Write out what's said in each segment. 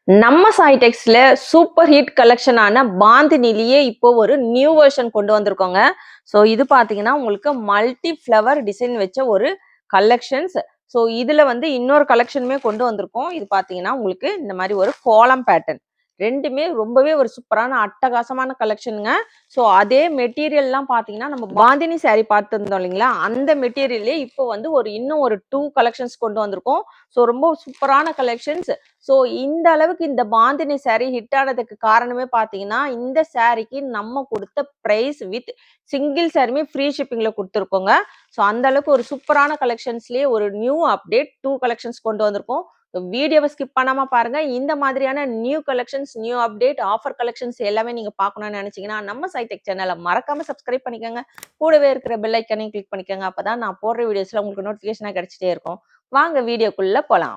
நம்ம சாய்டெக்ஸ்ல super hit கலெக்ஷனான பாந்தினிலேயே இப்போ ஒரு நியூ வெர்ஷன் கொண்டு வந்திருக்கோங்க. ஸோ இது பார்த்தீங்கன்னா உங்களுக்கு மல்டி ஃப்ளவர் டிசைன் வச்ச ஒரு கலெக்ஷன்ஸ். ஸோ இதுல வந்து இன்னொரு கலெக்ஷனுமே கொண்டு வந்திருக்கோம். இது பார்த்தீங்கன்னா உங்களுக்கு இந்த மாதிரி ஒரு கோலம் பேட்டர்ன். ரெண்டுமே ரொம்பவே ஒரு சூப்பரான அட்டகாசமான கலெக்ஷனுங்க. ஸோ அதே மெட்டீரியல்லாம் பார்த்தீங்கன்னா நம்ம பாந்தினி சாரி பார்த்துருந்தோம் இல்லைங்களா, அந்த மெட்டீரியல்லே இப்போ வந்து இன்னும் ஒரு 2 கலெக்ஷன்ஸ் கொண்டு வந்திருக்கோம். ஸோ ரொம்ப சூப்பரான கலெக்ஷன்ஸ். ஸோ இந்த அளவுக்கு இந்த பாந்தினி சாரி ஹிட் ஆனதுக்கு காரணமே பார்த்தீங்கன்னா, இந்த சாரிக்கு நம்ம கொடுத்த பிரைஸ் வித் சிங்கிள் சாரியுமே ஃப்ரீ ஷிப்பிங்ல கொடுத்துருக்கோங்க. ஸோ அந்த அளவுக்கு ஒரு சூப்பரான கலெக்ஷன்ஸ்லயே ஒரு நியூ அப்டேட் 2 கலெக்ஷன்ஸ் கொண்டு வந்திருக்கோம். வீடியோவை ஸ்கிப் பண்ணாம பாருங்க. இந்த மாதிரியான new collections, new update, offer collections எல்லாமே நீங்க பார்க்கணும்னு நினைச்சீங்கன்னா நம்ம சாய்டெக் சேனலை மறக்காம சப்ஸ்கிரைப் பண்ணிக்கோங்க. கூடவே இருக்கிற பெல் ஐக்கனையும் கிளிக் பண்ணிக்கோங்க. அப்பதான் நான் போடுற வீடியோஸ்ல உங்களுக்கு நோட்டிபிகேஷனா கிடைச்சிட்டே இருக்கும். வாங்க வீடியோக்குள்ள போலாம்.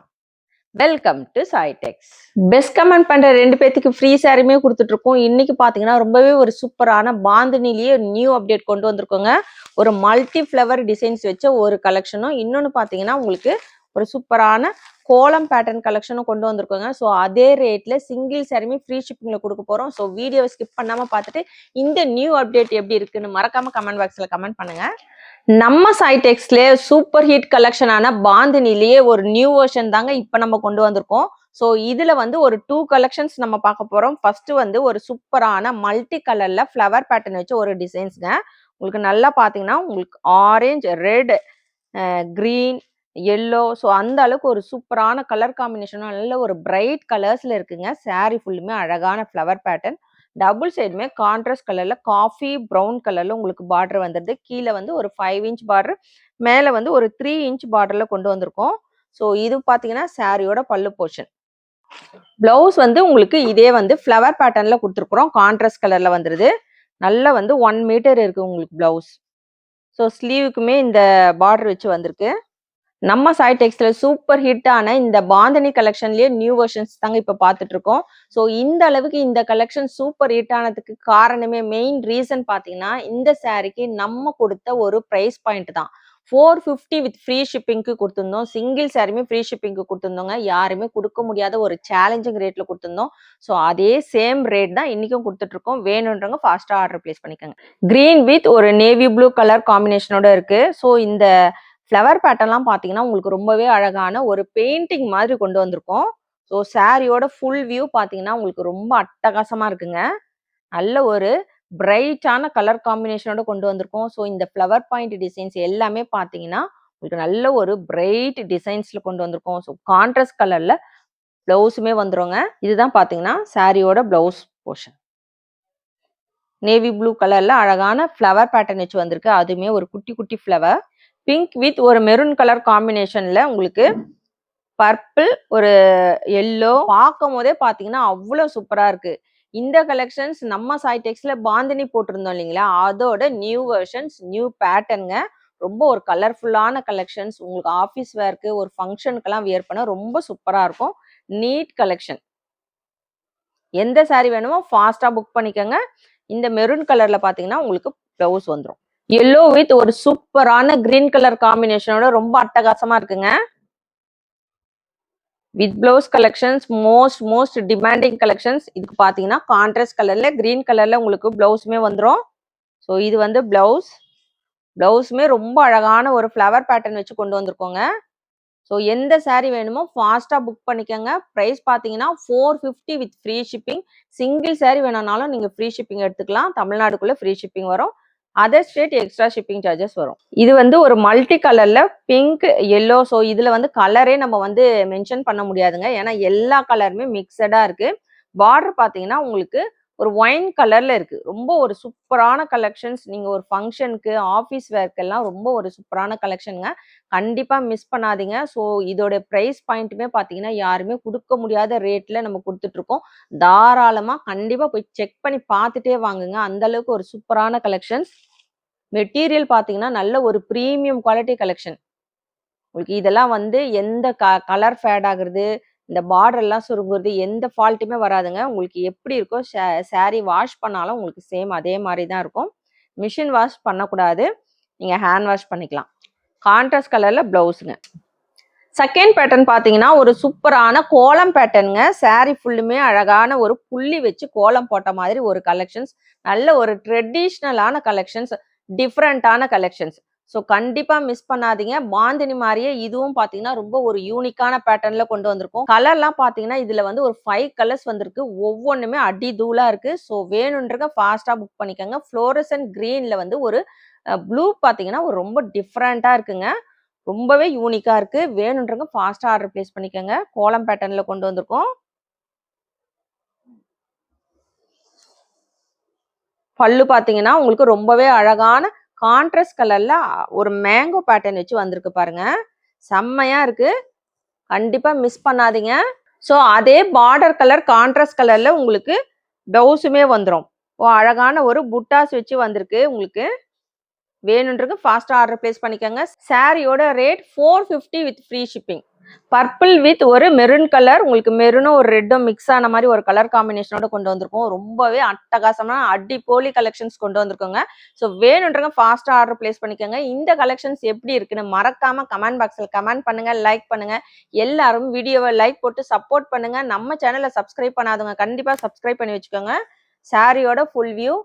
Welcome to சாய்டெக்ஸ். பெஸ்ட் கமெண்ட் பண்ற 2 பேத்துக்கு ஃப்ரீ சாரியுமே கொடுத்துட்டு இருக்கோம். இன்னைக்கு பாத்தீங்கன்னா ரொம்பவே ஒரு சூப்பரான பாந்தினிலேயே நியூ அப்டேட் கொண்டு வந்திருக்கோங்க. ஒரு மல்டி ஃப்ளவர் டிசைன்ஸ் வச்ச ஒரு கலெக்ஷனும், இன்னொன்னு பாத்தீங்கன்னா உங்களுக்கு ஒரு சூப்பரான கோலம் பேட்டர்ன் கலெக்ஷனும் கொண்டு வந்திருக்கோங்க. ஸோ அதே ரேட்ல சிங்கிள் சாரியுமே ஃப்ரீ ஷிப்பிங்ல கொடுக்க போறோம். ஸோ வீடியோவை ஸ்கிப் பண்ணாம பார்த்துட்டு இந்த நியூ அப்டேட் எப்படி இருக்குன்னு மறக்காம கமெண்ட் பாக்ஸ்ல கமெண்ட் பண்ணுங்க. நம்ம சாய்டெக்ஸ்ல சூப்பர் ஹிட் கலெக்ஷனான பாந்தினிலேயே ஒரு நியூ வெர்ஷன் தாங்க இப்ப நம்ம கொண்டு வந்திருக்கோம். ஸோ இதுல வந்து ஒரு 2 கலெக்ஷன்ஸ் நம்ம பார்க்க போறோம். ஃபர்ஸ்ட் வந்து ஒரு சூப்பரான மல்டி கலர்ல ஃப்ளவர் பேட்டர்ன் வச்சு ஒரு டிசைன்ஸ்ங்க. உங்களுக்கு நல்லா பாத்தீங்கன்னா உங்களுக்கு orange, red, green, yellow, so அந்த அளவுக்கு ஒரு சூப்பரான கலர் காம்பினேஷனும் நல்ல ஒரு பிரைட் கலர்ஸ்ல இருக்குங்க. சாரி ஃபுல்லுமே அழகான ஃப்ளவர் பேட்டர்ன். டபுள் சைடுமே கான்ட்ராஸ்ட் கலர்ல காஃபி ப்ரௌன் கலர்ல உங்களுக்கு பார்டர் வந்துடுது. கீழே வந்து ஒரு 5 இன்ச் பார்டர், மேலே வந்து ஒரு 3 இன்ச் பார்டர்ல கொண்டு வந்திருக்கோம். ஸோ இது பார்த்தீங்கன்னா சாரியோட பல்லு போர்ஷன். பிளவுஸ் வந்து உங்களுக்கு இதே வந்து ஃப்ளவர் பேட்டர்ன்ல கொடுத்துருக்குறோம். கான்ட்ராஸ்ட் கலர்ல வந்துருது. நல்லா வந்து 1 மீட்டர் இருக்கு உங்களுக்கு பிளவுஸ். ஸோ ஸ்லீவுக்குமே இந்த பார்டர் வச்சு வந்திருக்கு. நம்ம சாய்டெக்ஸ்ல சூப்பர் ஹிட் ஆன இந்த பாந்தினி கலெக்ஷன்லயே நியூ வெர்ஷன்ஸ் தாங்க இப்ப பார்த்துட்டு இருக்கோம். ஸோ இந்த அளவுக்கு இந்த கலெக்ஷன் சூப்பர் ஹிட் ஆனதுக்கு காரணமே மெயின் ரீசன் பாத்தீங்கன்னா இந்த சாரிக்கு நம்ம கொடுத்த ஒரு பிரைஸ் பாயிண்ட் தான். 450 வித் ஃப்ரீ ஷிப்பிங்க்கு கொடுத்துருந்தோம். சிங்கிள் சாரியுமே ஃப்ரீ ஷிப்பிங்க்கு கொடுத்துருந்தோங்க. யாருமே கொடுக்க முடியாத ஒரு சேலஞ்சிங் ரேட்ல கொடுத்துருந்தோம். ஸோ அதே சேம் ரேட் தான் இன்னைக்கும் கொடுத்துட்டு இருக்கோம். வேணுன்றவங்க ஃபாஸ்டா ஆர்டர் பிளேஸ் பண்ணிக்கோங்க. கிரீன் வித் ஒரு நேவி ப்ளூ கலர் காம்பினேஷனோட இருக்கு. ஸோ இந்த ஃப்ளவர் பேட்டர்ன்லாம் பார்த்தீங்கன்னா உங்களுக்கு ரொம்பவே அழகான ஒரு பெயிண்டிங் மாதிரி கொண்டு வந்திருக்கோம். ஸோ சாரியோட ஃபுல் வியூ பார்த்தீங்கன்னா உங்களுக்கு ரொம்ப அட்டகாசமா இருக்குங்க. நல்ல ஒரு பிரைட்டான கலர் காம்பினேஷனோட கொண்டு வந்திருக்கோம். ஸோ இந்த ஃப்ளவர் பாயிண்ட் டிசைன்ஸ் எல்லாமே பார்த்தீங்கன்னா உங்களுக்கு நல்ல ஒரு பிரைட் டிசைன்ஸ்ல கொண்டு வந்திருக்கோம். ஸோ கான்ட்ராஸ்ட் கலர்ல பிளவுஸுமே வந்துருங்க. இதுதான் பார்த்தீங்கன்னா சாரியோட பிளவுஸ் போர்ஷன். நேவி ப்ளூ கலர்ல அழகான ஃப்ளவர் பேட்டர்ன் வச்சு வந்திருக்கு. அதுவுமே ஒரு குட்டி குட்டி ஃப்ளவர். பிங்க் வித் ஒரு மெரூன் கலர் காம்பினேஷன்ல உங்களுக்கு பர்பிள், ஒரு எல்லோ, பார்க்கும் போதே பாத்தீங்கன்னா அவ்வளவு சூப்பரா இருக்கு. இந்த கலெக்ஷன்ஸ் நம்ம சாய்டெக்ஸ்ல பாந்தினி போட்டிருந்தோம் இல்லைங்களா, அதோட நியூ வெர்ஷன்ஸ், நியூ பேட்டர்னுங்க. ரொம்ப ஒரு கலர்ஃபுல்லான கலெக்ஷன்ஸ். உங்களுக்கு ஆஃபீஸ் வேர்க்கு, ஒரு ஃபங்க்ஷனுக்கெல்லாம் வியர் பண்ண ரொம்ப சூப்பரா இருக்கும். NEET collection. எந்த சாரி வேணுமோ ஃபாஸ்டா புக் பண்ணிக்கோங்க. இந்த மெரூன் கலர்ல பாத்தீங்கன்னா உங்களுக்கு பிளவுஸ் வந்துடும். எல்லோ வித் ஒரு சூப்பரான கிரீன் கலர் காம்பினேஷனோட ரொம்ப அட்டகாசமா இருக்குங்க. With blouse collections, most demanding collections. இதுக்கு பாத்தீங்கன்னா கான்ட்ராஸ்ட் கலர்ல கிரீன் கலர்ல உங்களுக்கு பிளவுஸுமே வந்துடும். ஸோ இது வந்து பிளவுஸுமே ரொம்ப அழகான ஒரு ஃப்ளவர் பேட்டர்ன் வச்சு கொண்டு வந்திருக்கோங்க. ஸோ எந்த சாரி வேணுமோ ஃபாஸ்டா புக் பண்ணிக்கோங்க. ப்ரைஸ் பார்த்தீங்கன்னா 450 with free shipping. Single sorry வேணும்னாலும் நீங்க ஃப்ரீ ஷிப்பிங் எடுத்துக்கலாம். தமிழ்நாடுக்குள்ள ஃப்ரீ ஷிப்பிங் வரும். Other state extra shipping charges வரும். இது வந்து ஒரு மல்டி கலர்ல பிங்க், எல்லோ. ஸோ இதுல வந்து கலரே நம்ம வந்து மென்ஷன் பண்ண முடியாதுங்க. ஏன்னா எல்லா கலருமே மிக்சடா இருக்கு. பார்டர் பார்த்தீங்கன்னா உங்களுக்கு ஒரு ஒயின் கலர்ல இருக்கு. ரொம்ப ஒரு சூப்பரான கலெக்ஷன்ஸ். நீங்க ஒரு ஃபங்க்ஷனுக்கு, ஆஃபீஸ் வேர்க்கெல்லாம் ரொம்ப ஒரு சூப்பரான கலெக்ஷனுங்க. கண்டிப்பா மிஸ் பண்ணாதீங்க. ஸோ இதோட பிரைஸ் பாயிண்ட்டுமே பார்த்தீங்கன்னா யாருமே கொடுக்க முடியாத ரேட்ல நம்ம கொடுத்துட்டு இருக்கோம். தாராளமா கண்டிப்பா போய் செக் பண்ணி பார்த்துட்டே வாங்குங்க. அந்த அளவுக்கு ஒரு சூப்பரான கலெக்ஷன்ஸ். மெட்டீரியல் பார்த்தீங்கன்னா நல்ல ஒரு பிரீமியம் குவாலிட்டி கலெக்ஷன். உங்களுக்கு இதெல்லாம் வந்து எந்த கலர் ஃபேட் ஆகுறது, இந்த பார்டர் எல்லாம் சுருங்குறது, எந்த ஃபால்ட்டுமே வராதுங்க. உங்களுக்கு எப்படி இருக்கோ சாரி வாஷ் பண்ணாலும் உங்களுக்கு சேம் அதே மாதிரி தான் இருக்கும். மிஷின் வாஷ் பண்ணக்கூடாது. நீங்க ஹேண்ட் வாஷ் பண்ணிக்கலாம். கான்ட்ராஸ்ட் கலர்ல பிளவுஸுங்க. செகண்ட் பேட்டர்ன் பாத்தீங்கன்னா ஒரு சூப்பரான கோலம் பேட்டர்னுங்க. சாரி ஃபுல்லுமே அழகான ஒரு புள்ளி வச்சு கோலம் போட்ட மாதிரி ஒரு கலெக்ஷன்ஸ். நல்ல ஒரு ட்ரெடிஷ்னலான கலெக்ஷன்ஸ், டிஃப்ரெண்டான கலெக்ஷன்ஸ். ஸோ கண்டிப்பா மிஸ் பண்ணாதீங்க. பாந்தினி மாதிரியே இதுவும் பாத்தீங்கன்னா ரொம்ப ஒரு யூனிக்கான பேட்டர்ன்ல கொண்டு வந்திருக்கோம். கலர்லாம் பாத்தீங்கன்னா இதுல வந்து ஒரு 5 கலர்ஸ் வந்திருக்கு. ஒவ்வொன்றுமே அடி தூளா இருக்கு. ஸோ வேணுன்றத ஃபாஸ்டா புக் பண்ணிக்கோங்க. ஃப்ளோரசன்ட் கிரீன்ல வந்து ஒரு ப்ளூ பாத்தீங்கன்னா ஒரு ரொம்ப டிஃப்ரெண்டா இருக்குங்க. ரொம்பவே யூனிக்கா இருக்கு. வேணுன்றவங்க ஃபாஸ்டா ஆர்டர் பிளேஸ் பண்ணிக்கோங்க. கோலம் பேட்டர்ன்ல கொண்டு வந்திருக்கோம். பல்லு பாத்தீங்கன்னா உங்களுக்கு ரொம்பவே அழகான கான்ட்ராஸ்ட் கலர்ல ஒரு மேங்கோ பேட்டர்ன் வச்சு வந்திருக்கு பாருங்க. செம்மையா இருக்கு. கண்டிப்பா மிஸ் பண்ணாதீங்க. ஸோ அதே பார்டர் கலர் கான்ட்ராஸ்ட் கலர்ல உங்களுக்கு பிளவுஸுமே வந்துடும். அழகான ஒரு புட்டாஸ் வச்சு வந்திருக்கு உங்களுக்கு. வேணுன்றது ஃபாஸ்டா ஆர்டர் பிளேஸ் பண்ணிக்கோங்க. சாரியோட rate 450 with free shipping. Purple with ஒரு மெரூன் கலர், உங்களுக்கு மெரூனும் ஒரு ரெட்டும் மிக்ஸ் ஆன மாதிரி ஒரு கலர் காம்பினேஷனோட கொண்டு வந்திருக்கோம். ரொம்பவே அட்டகாசமான அடிப்போலி கலெக்ஷன்ஸ் கொண்டு வந்திருக்கோங்க. ஸோ வேணுன்றவங்க ஃபாஸ்டா ஆர்டர் பிளேஸ் பண்ணிக்கோங்க. இந்த கலெக்ஷன்ஸ் எப்படி இருக்குன்னு மறக்காம கமெண்ட் பாக்ஸ்ல கமெண்ட் பண்ணுங்க, லைக் பண்ணுங்க. எல்லாரும் வீடியோவை லைக் போட்டு சப்போர்ட் பண்ணுங்க. நம்ம சேனலை சப்ஸ்கிரைப் பண்ணாதவங்க கண்டிப்பா சப்ஸ்கிரைப் பண்ணி வச்சுக்கோங்க. சாரியோட ஃபுல் வியூ.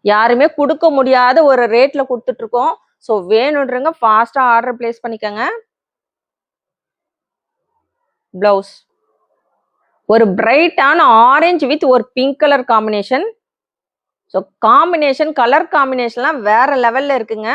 யாருமே கொடுக்க முடியாத ஒரு ரேட்ல கொடுத்துட்டு இருக்கோம். ஸோ வேணுன்றவங்க ஃபாஸ்டா ஆர்டர் பிளேஸ் பண்ணிக்கோங்க. பிளவுஸ் ஒரு பிரைட்டான ஆரஞ்சு வித் ஒரு pink colour combination. So combination colour காம்பினேஷன்லாம் வேற லெவல்ல இருக்குங்க.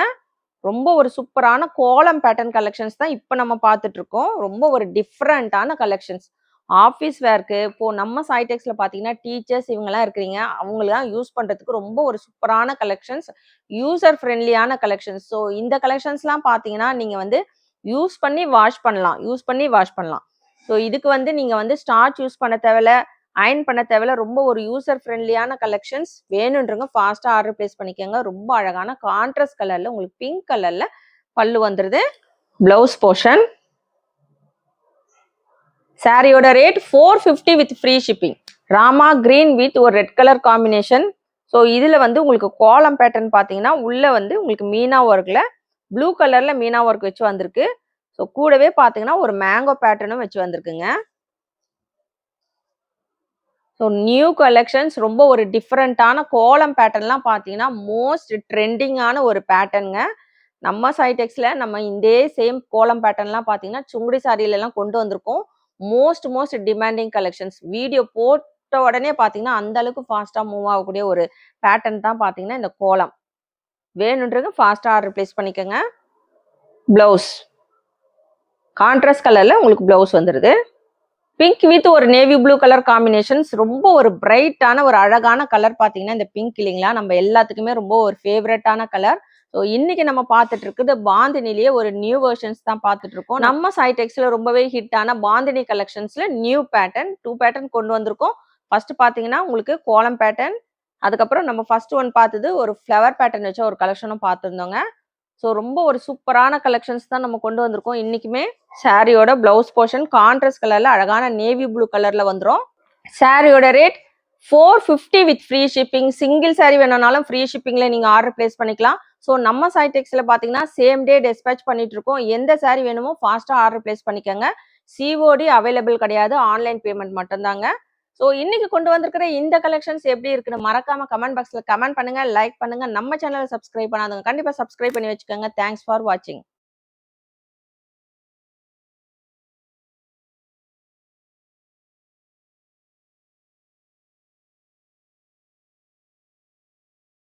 ரொம்ப ஒரு சூப்பரான கோலம் பேட்டர்ன் கலெக்ஷன்ஸ் தான் இப்போ நம்ம பார்த்துட்டு இருக்கோம். ரொம்ப ஒரு டிஃப்ரெண்டான கலெக்ஷன்ஸ். ஆஃபீஸ் வேர்க்கு இப்போ நம்ம சைடெக்ஸ்ல பார்த்தீங்கன்னா டீச்சர்ஸ் இவங்கெல்லாம் இருக்கிறீங்க, அவங்களாம் யூஸ் பண்ணுறதுக்கு ரொம்ப ஒரு சூப்பரான கலெக்ஷன்ஸ், யூசர் ஃப்ரெண்ட்லியான கலெக்ஷன்ஸ். ஸோ இந்த கலெக்ஷன்ஸ்லாம் பார்த்தீங்கன்னா நீங்கள் வந்து யூஸ் பண்ணி வாஷ் பண்ணலாம். ஸோ இதுக்கு வந்து நீங்கள் வந்து ஸ்டார்ச் யூஸ் பண்ண தேவையில்ல, அயன் பண்ண தேவையில்ல. ரொம்ப ஒரு யூசர் ஃப்ரெண்ட்லியான கலெக்ஷன்ஸ். வேணுன்றவங்க ஃபாஸ்ட்டாக ஆர்டர் பிளேஸ் பண்ணிக்கோங்க. ரொம்ப அழகான கான்ட்ராஸ்ட் கலரில் உங்களுக்கு பிங்க் கலரில் பல்லு வந்துடுது. Blouse portion. சாரியோட rate 450 with free shipping. Rama green with ஒரு ரெட் கலர் காம்பினேஷன். ஸோ இதில் வந்து உங்களுக்கு கோலம் பேட்டர்ன் பார்த்தீங்கன்னா உள்ள வந்து உங்களுக்கு மீனா ஒர்க்கில் ப்ளூ கலரில் மீனா ஒர்க் வச்சு வந்திருக்கு. ஸோ கூடவே பார்த்தீங்கன்னா ஒரு மேங்கோ பேட்டர்னும் வச்சு வந்திருக்குங்க. ஸோ நியூ கலெக்ஷன்ஸ் ரொம்ப ஒரு டிஃப்ரெண்ட்டான கோலம் பேட்டர்ன்லாம் பார்த்தீங்கன்னா மோஸ்ட் ட்ரெண்டிங்கான ஒரு பேட்டர்னுங்க. நம்ம சைடெக்ஸில் நம்ம இதே சேம் கோலம் பேட்டர்ன்லாம் பார்த்தீங்கன்னா சுங்குடி சாரியிலலாம் கொண்டு வந்திருக்கோம். Most demanding collections. வீடியோ போட்ட உடனே பார்த்தீங்கன்னா அந்த அளவுக்கு ஃபாஸ்ட்டாக மூவ் ஆகக்கூடிய ஒரு பேட்டர்ன் தான் பார்த்தீங்கன்னா இந்த கோலம். வேணுன்றது ஃபாஸ்ட்டாக ஆர்டர் பிளேஸ் பண்ணிக்கோங்க. பிளவுஸ் கான்ட்ராஸ்ட் கலரில் உங்களுக்கு பிளவுஸ் வந்துடுது. பிங்க் வித் ஒரு நேவி ப்ளூ கலர் காம்பினேஷன்ஸ். ரொம்ப ஒரு பிரைட்டான ஒரு அழகான கலர் பார்த்தீங்கன்னா இந்த பிங்க் இல்லைங்களா, நம்ம எல்லாத்துக்குமே ரொம்ப ஒரு ஃபேவரட்டான கலர். ஸோ இன்னைக்கு நம்ம பார்த்துட்டு இருக்குது பாந்தினிலேயே ஒரு நியூ வெர்ஷன்ஸ் தான் பார்த்துட்டு இருக்கோம். நம்ம சைடெக்ஸ்ல ரொம்பவே ஹிட்டான பாந்தினி கலெக்ஷன்ஸ்ல நியூ பேட்டர்ன் 2 பேட்டர்ன் கொண்டு வந்திருக்கோம். ஃபர்ஸ்ட் பார்த்தீங்கன்னா உங்களுக்கு கோலம் பேட்டர்ன், அதுக்கப்புறம் நம்ம ஃபர்ஸ்ட் ஒன் பார்த்தது ஒரு ஃப்ளவர் பேட்டர்ன் வச்ச ஒரு கலெக்ஷனும் பார்த்துருந்தோங்க. ஸோ ரொம்ப ஒரு சூப்பரான கலெக்ஷன்ஸ் தான் நம்ம கொண்டு வந்திருக்கோம் இன்னைக்குமே. சாரியோட பிளவுஸ் போர்ஷன் கான்ட்ராஸ்ட் கலர்ல அழகான நேவி ப்ளூ கலர்ல வந்துடும். சாரியோட rate 450 with free shipping. Single sorry வேணும்னாலும் ஃப்ரீ ஷிப்பிங்ல நீங்க ஆர்டர் பிளேஸ் பண்ணிக்கலாம். ஸோ நம்ம சைடெக்ஸ்ல பாத்தீங்கன்னா சேம் டே டிஸ்பேச் பண்ணிட்டு இருக்கோம். எந்த சாரி வேணுமோ ஃபாஸ்டா ஆர்டர் பிளேஸ் பண்ணிக்கோங்க. சிஓடி அவைலபிள் கிடையாது, ஆன்லைன் பேமெண்ட் மட்டும்தாங்க. ஸோ இன்னைக்கு கொண்டு வந்திருக்கிற இந்த கலெக்ஷன்ஸ் எப்படி இருக்குன்னு மறக்காம கமெண்ட் பாக்ஸ்ல கமெண்ட் பண்ணுங்க, லைக் பண்ணுங்க. நம்ம சேனலை சப்ஸ்கிரைப் பண்ணாதவங்க கண்டிப்பா சப்ஸ்கிரைப் பண்ணி வச்சுக்கோங்க. தேங்க்ஸ் ஃபார் வாட்சிங்.